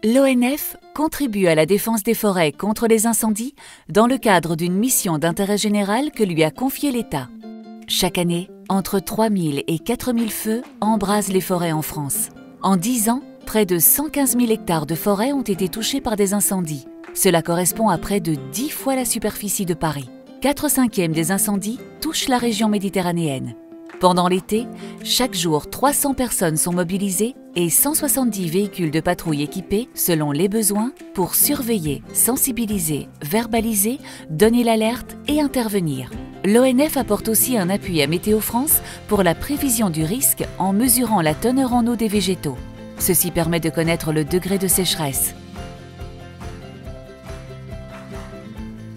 L'ONF contribue à la défense des forêts contre les incendies dans le cadre d'une mission d'intérêt général que lui a confiée l'État. Chaque année, entre 3 000 et 4 000 feux embrasent les forêts en France. En 10 ans, près de 115 000 hectares de forêts ont été touchés par des incendies. Cela correspond à près de 10 fois la superficie de Paris. 4/5 des incendies touchent la région méditerranéenne. Pendant l'été, chaque jour, 300 personnes sont mobilisées et 170 véhicules de patrouille équipés, selon les besoins, pour surveiller, sensibiliser, verbaliser, donner l'alerte et intervenir. L'ONF apporte aussi un appui à Météo France pour la prévision du risque en mesurant la teneur en eau des végétaux. Ceci permet de connaître le degré de sécheresse.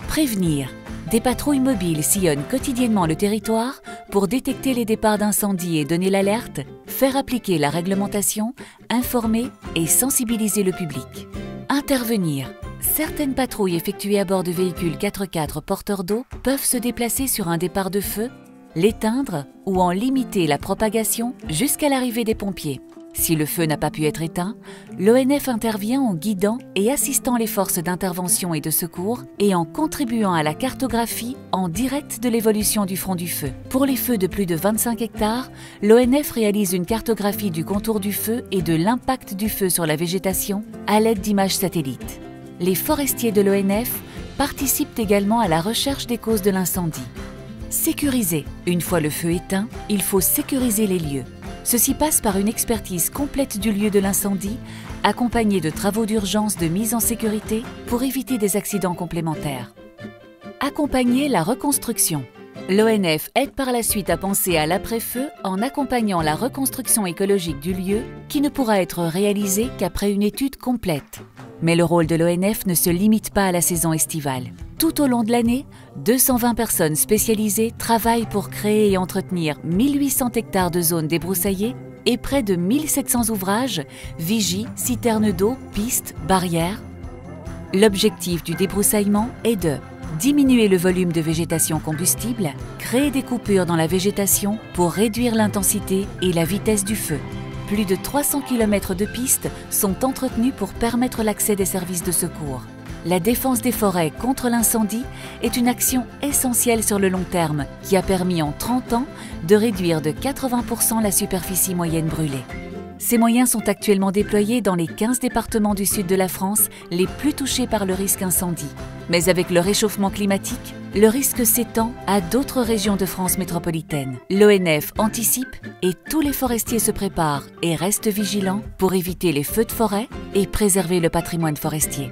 Prévenir. Des patrouilles mobiles sillonnent quotidiennement le territoire pour détecter les départs d'incendie et donner l'alerte, faire appliquer la réglementation, informer et sensibiliser le public. Intervenir. Certaines patrouilles effectuées à bord de véhicules 4x4 porteurs d'eau peuvent se déplacer sur un départ de feu, l'éteindre ou en limiter la propagation jusqu'à l'arrivée des pompiers. Si le feu n'a pas pu être éteint, l'ONF intervient en guidant et assistant les forces d'intervention et de secours et en contribuant à la cartographie en direct de l'évolution du front du feu. Pour les feux de plus de 25 hectares, l'ONF réalise une cartographie du contour du feu et de l'impact du feu sur la végétation à l'aide d'images satellites. Les forestiers de l'ONF participent également à la recherche des causes de l'incendie. Sécuriser. Une fois le feu éteint, il faut sécuriser les lieux. Ceci passe par une expertise complète du lieu de l'incendie, accompagnée de travaux d'urgence de mise en sécurité pour éviter des accidents complémentaires. Accompagner la reconstruction. L'ONF aide par la suite à penser à l'après-feu en accompagnant la reconstruction écologique du lieu qui ne pourra être réalisée qu'après une étude complète. Mais le rôle de l'ONF ne se limite pas à la saison estivale. Tout au long de l'année, 220 personnes spécialisées travaillent pour créer et entretenir 1800 hectares de zones débroussaillées et près de 1700 ouvrages, vigies, citernes d'eau, pistes, barrières. L'objectif du débroussaillement est de diminuer le volume de végétation combustible, créer des coupures dans la végétation pour réduire l'intensité et la vitesse du feu. Plus de 300 km de pistes sont entretenues pour permettre l'accès des services de secours. La défense des forêts contre l'incendie est une action essentielle sur le long terme qui a permis en 30 ans de réduire de 80% la superficie moyenne brûlée. Ces moyens sont actuellement déployés dans les 15 départements du sud de la France les plus touchés par le risque incendie. Mais avec le réchauffement climatique, le risque s'étend à d'autres régions de France métropolitaine. L'ONF anticipe et tous les forestiers se préparent et restent vigilants pour éviter les feux de forêt et préserver le patrimoine forestier.